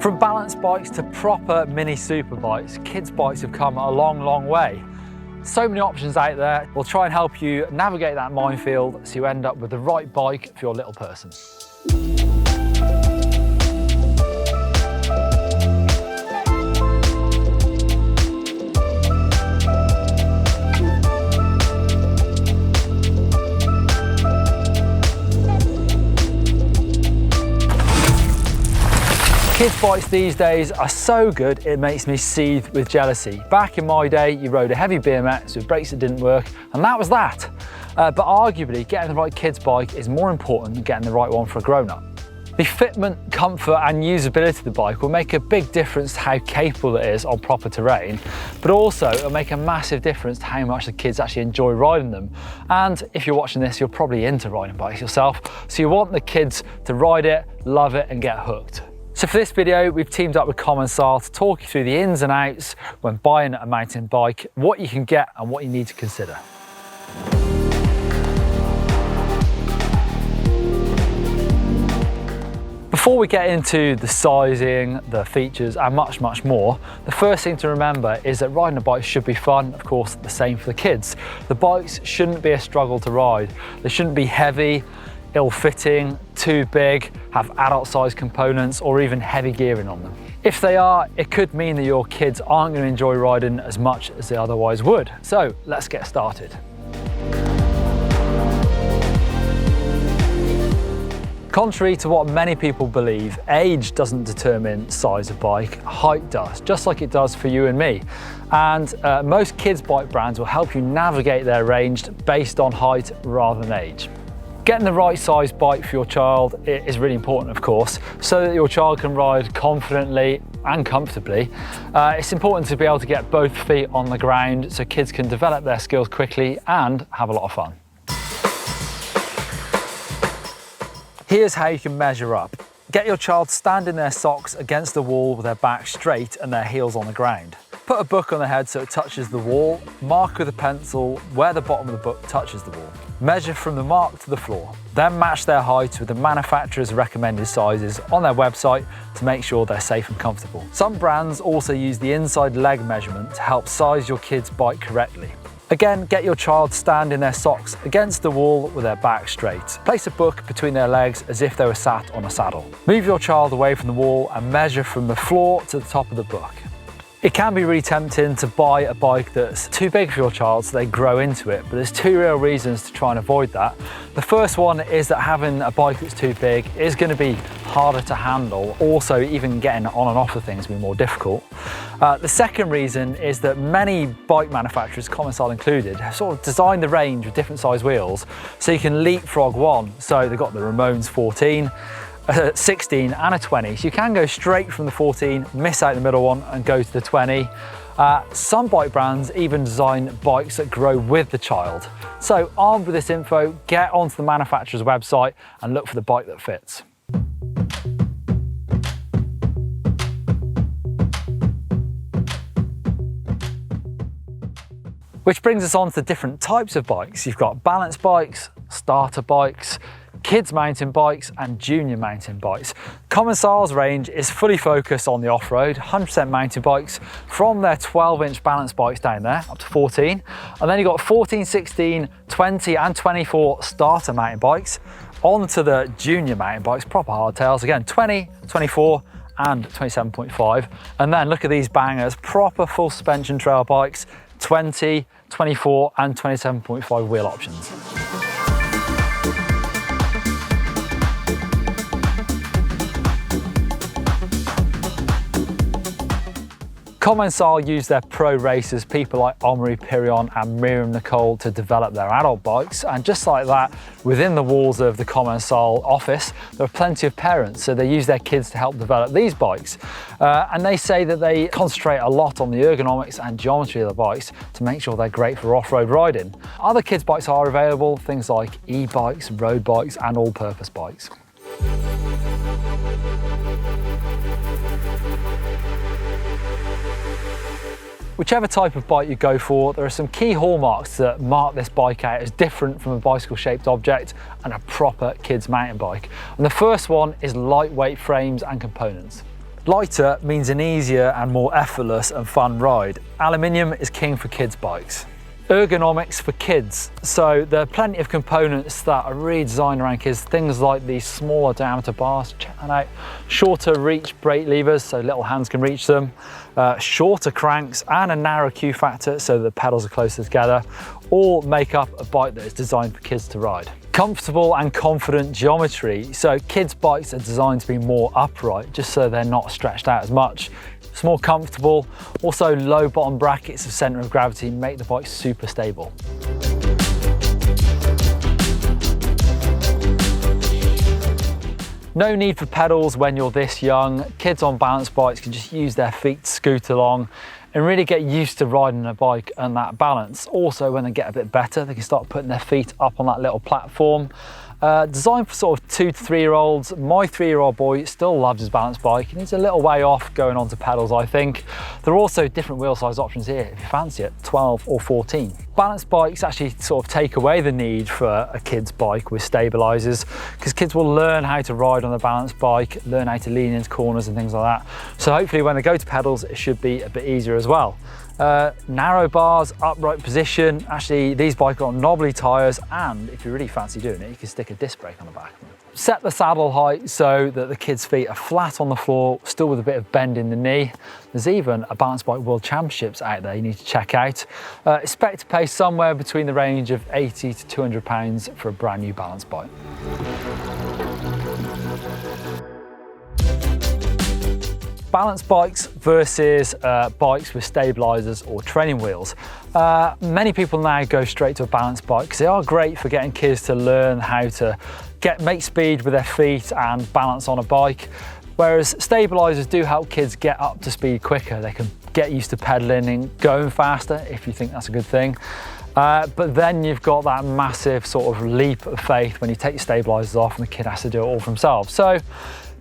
From balance bikes to proper mini super bikes, kids bikes have come a long, long way. So many options out there. We'll try and help you navigate that minefield so you end up with the right bike for your little person. Kids bikes these days are so good it makes me seethe with jealousy. Back in my day you rode a heavy BMX with brakes that didn't work and that was that. But arguably getting the right kids bike is more important than getting the right one for a grown-up. The fitment, comfort and usability of the bike will make a big difference to how capable it is on proper terrain, but also it'll make a massive difference to how much the kids actually enjoy riding them. And if you're watching this, you're probably into riding bikes yourself, so you want the kids to ride it, love it and get hooked. So for this video, we've teamed up with Commencal to talk you through the ins and outs when buying a mountain bike, what you can get and what you need to consider. Before we get into the sizing, the features and much, much more, the first thing to remember is that riding a bike should be fun, of course, the same for the kids. The bikes shouldn't be a struggle to ride. They shouldn't be heavy, ill-fitting, too big, have adult-sized components or even heavy gearing on them. If they are, it could mean that your kids aren't going to enjoy riding as much as they otherwise would. So let's get started. Contrary to what many people believe, age doesn't determine size of bike, height does, just like it does for you and me. And most kids' bike brands will help you navigate their range based on height rather than age. Getting the right size bike for your child is really important, of course, so that your child can ride confidently and comfortably. It's important to be able to get both feet on the ground so kids can develop their skills quickly and have a lot of fun. Here's how you can measure up. Get your child standing their socks against the wall with their back straight and their heels on the ground. Put a book on the head so it touches the wall. Mark with a pencil where the bottom of the book touches the wall. Measure from the mark to the floor. Then match their height with the manufacturer's recommended sizes on their website to make sure they're safe and comfortable. Some brands also use the inside leg measurement to help size your kid's bike correctly. Again, get your child standing their socks against the wall with their back straight. Place a book between their legs as if they were sat on a saddle. Move your child away from the wall and measure from the floor to the top of the book. It can be really tempting to buy a bike that's too big for your child so they grow into it, but there's two real reasons to try and avoid that. The first one is that having a bike that's too big is going to be harder to handle. Also, even getting on and off of things will be more difficult. The second reason is that many bike manufacturers, Commencal included, have sort of designed the range with different size wheels so you can leapfrog one. So they've got the Ramones 14, a 16 and a 20, so you can go straight from the 14, miss out the middle one and go to the 20. Some bike brands even design bikes that grow with the child. So armed with this info, get onto the manufacturer's website and look for the bike that fits. Which brings us on to the different types of bikes. You've got balance bikes, starter bikes, kids mountain bikes and junior mountain bikes. Commencal's range is fully focused on the off-road, 100% mountain bikes from their 12-inch balance bikes down there up to 14. And then you've got 14, 16, 20 and 24 starter mountain bikes onto the junior mountain bikes, proper hardtails, again 20, 24 and 27.5. And then look at these bangers, proper full suspension trail bikes, 20, 24 and 27.5 wheel options. Commencal use their pro racers, people like Ambre, and Miriam Nicole, to develop their adult bikes. And just like that, within the walls of the Commencal office, there are plenty of parents, so they use their kids to help develop these bikes. And they say that they concentrate a lot on the ergonomics and geometry of the bikes to make sure they're great for off-road riding. Other kids' bikes are available, things like e-bikes, road bikes, and all-purpose bikes. Whichever type of bike you go for, there are some key hallmarks that mark this bike out as different from a bicycle-shaped object and a proper kids mountain bike. And the first one is lightweight frames and components. Lighter means an easier and more effortless and fun ride. Aluminium is king for kids' bikes. Ergonomics for kids. So there are plenty of components that are really designed around kids. Things like these smaller diameter bars, check that out. Shorter reach brake levers so little hands can reach them. Shorter cranks and a narrow Q factor so the pedals are closer together. All make up a bike that is designed for kids to ride. Comfortable and confident geometry. So kids' bikes are designed to be more upright just so they're not stretched out as much. It's more comfortable. Also, low bottom brackets of center of gravity make the bike super stable. No need for pedals when you're this young. Kids on balance bikes can just use their feet to scoot along and really get used to riding a bike and that balance. Also, when they get a bit better, they can start putting their feet up on that little platform. Designed for sort of 2 to 3 year olds. My 3-year-old boy still loves his balance bike and he's a little way off going on to pedals, I think. There are also different wheel size options here if you fancy it, 12 or 14. Balance bikes actually sort of take away the need for a kid's bike with stabilizers because kids will learn how to ride on a balance bike, learn how to lean into corners and things like that. So hopefully when they go to pedals, it should be a bit easier as well. Narrow bars, upright position. Actually, these bikes are on knobbly tyres, and if you really fancy doing it, you can stick a disc brake on the back of them. Set the saddle height so that the kids' feet are flat on the floor, still with a bit of bend in the knee. There's even a balance bike world championships out there you need to check out. Expect to pay somewhere between the range of £80 to £200 for a brand new balance bike. Balance bikes versus bikes with stabilizers or training wheels. Many people now go straight to a balance bike because they are great for getting kids to learn how to make speed with their feet and balance on a bike. Whereas stabilizers do help kids get up to speed quicker. They can get used to pedaling and going faster if you think that's a good thing. But then you've got that massive sort of leap of faith when you take your stabilizers off and the kid has to do it all for himself. So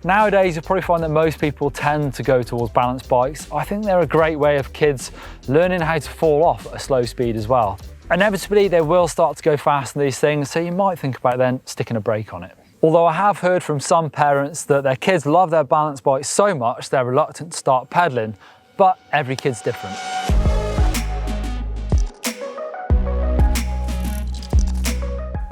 nowadays, you'll probably find that most people tend to go towards balance bikes. I think they're a great way of kids learning how to fall off at a slow speed as well. Inevitably, they will start to go fast in these things, so you might think about then sticking a brake on it. Although I have heard from some parents that their kids love their balance bikes so much they're reluctant to start pedaling, but every kid's different.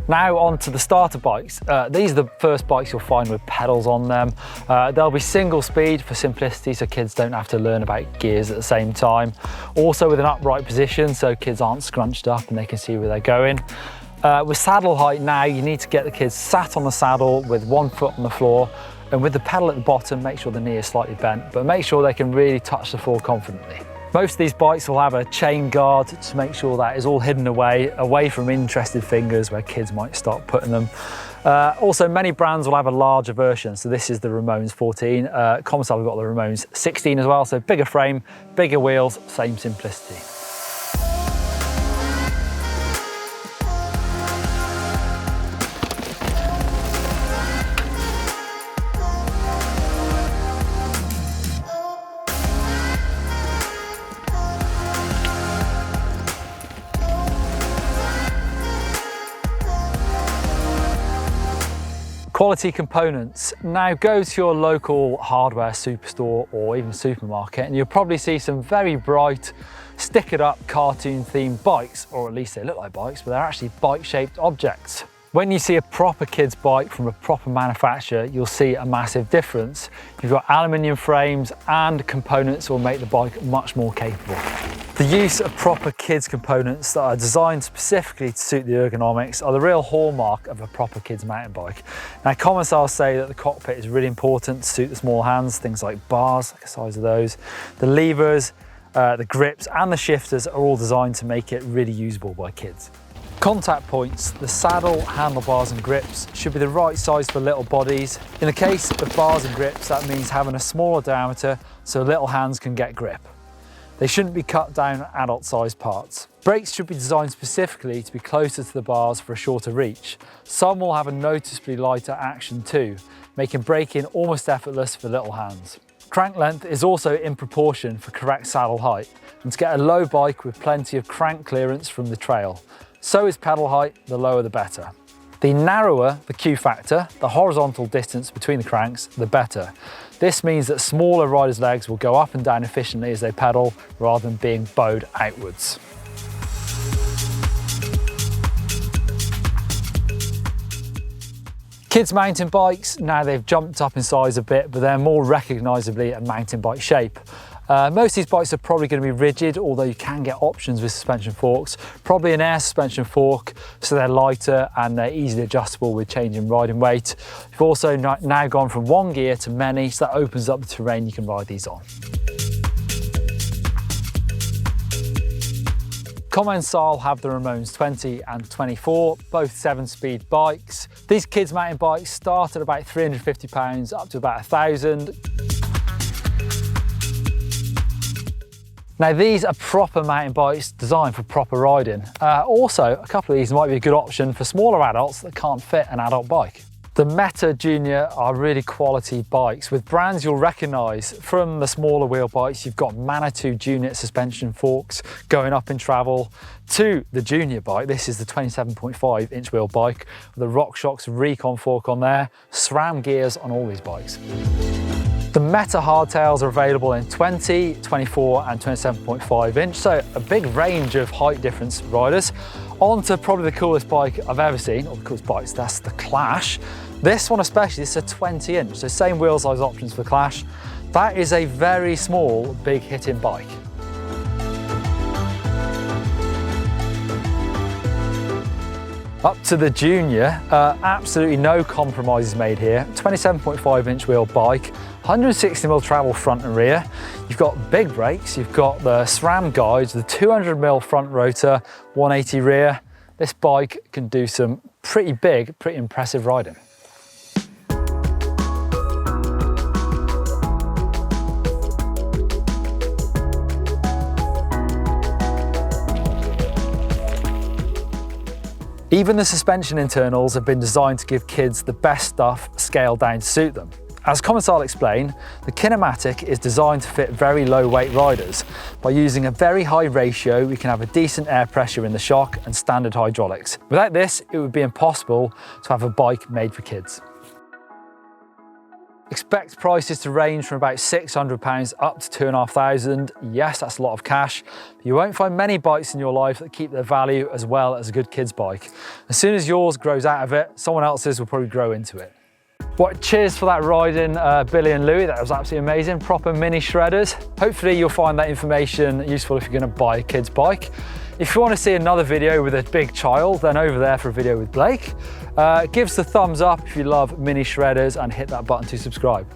Now on to the starter bikes. These are the first bikes you'll find with pedals on them. They'll be single speed for simplicity so kids don't have to learn about gears at the same time. Also with an upright position so kids aren't scrunched up and they can see where they're going. With saddle height now, you need to get the kids sat on the saddle with one foot on the floor, and with the pedal at the bottom, make sure the knee is slightly bent, but make sure they can really touch the floor confidently. Most of these bikes will have a chain guard to make sure that is all hidden away from interested fingers where kids might start putting them. Also, many brands will have a larger version. So this is the Ramones 14. Commencal have got the Ramones 16 as well. So bigger frame, bigger wheels, same simplicity. Quality components. Now go to your local hardware superstore or even supermarket and you'll probably see some very bright, stickered up cartoon themed bikes, or at least they look like bikes, but they're actually bike shaped objects. When you see a proper kid's bike from a proper manufacturer, you'll see a massive difference. You've got aluminium frames and components that will make the bike much more capable. The use of proper kids components that are designed specifically to suit the ergonomics are the real hallmark of a proper kids mountain bike. Now, Commencal say that the cockpit is really important to suit the small hands, things like bars, like the size of those. The levers, the grips and the shifters are all designed to make it really usable by kids. Contact points, the saddle, handlebars and grips should be the right size for little bodies. In the case of bars and grips, that means having a smaller diameter so little hands can get grip. They shouldn't be cut down adult sized parts. Brakes should be designed specifically to be closer to the bars for a shorter reach. Some will have a noticeably lighter action too, making braking almost effortless for little hands. Crank length is also in proportion for correct saddle height and to get a low bike with plenty of crank clearance from the trail. So is pedal height, the lower the better. The narrower the Q factor, the horizontal distance between the cranks, the better. This means that smaller riders' legs will go up and down efficiently as they pedal rather than being bowed outwards. Kids' mountain bikes, now they've jumped up in size a bit, but they're more recognisably a mountain bike shape. Most of these bikes are probably going to be rigid, although you can get options with suspension forks. Probably an air suspension fork, so they're lighter and they're easily adjustable with changing riding weight. You've also now gone from one gear to many, so that opens up the terrain you can ride these on. Commencal have the Ramones 20 and 24, both 7-speed bikes. These kids' mountain bikes start at about £350 up to about £1,000. Now these are proper mountain bikes designed for proper riding. Also, a couple of these might be a good option for smaller adults that can't fit an adult bike. The Meta Junior are really quality bikes with brands you'll recognise. From the smaller wheel bikes, you've got Manitou Junior suspension forks going up in travel, to the Junior bike. This is the 27.5 inch wheel bike with the RockShox Recon fork on there, SRAM gears on all these bikes. The Meta hardtails are available in 20, 24 and 27.5 inch, so a big range of height difference riders. On to probably the coolest bike I've ever seen, or the coolest bikes, that's the Clash. This one especially, this is a 20 inch, so same wheel size options for Clash. That is a very small, big hitting bike. Up to the Junior, absolutely no compromises made here. 27.5 inch wheel bike, 160mm travel front and rear. You've got big brakes, you've got the SRAM guides, the 200mm front rotor, 180 rear. This bike can do some pretty big, pretty impressive riding. Even the suspension internals have been designed to give kids the best stuff scaled down to suit them. As Commencal explained, the Kinematic is designed to fit very low weight riders. By using a very high ratio, we can have a decent air pressure in the shock and standard hydraulics. Without this, it would be impossible to have a bike made for kids. Expect prices to range from about £600 up to £2,500. Yes, that's a lot of cash. But you won't find many bikes in your life that keep their value as well as a good kid's bike. As soon as yours grows out of it, someone else's will probably grow into it. Well, cheers for that riding, Billy and Louie. That was absolutely amazing. Proper mini shredders. Hopefully you'll find that information useful if you're going to buy a kid's bike. If you want to see another video with a big child, then over there for a video with Blake. Give us a thumbs up if you love mini shredders and hit that button to subscribe.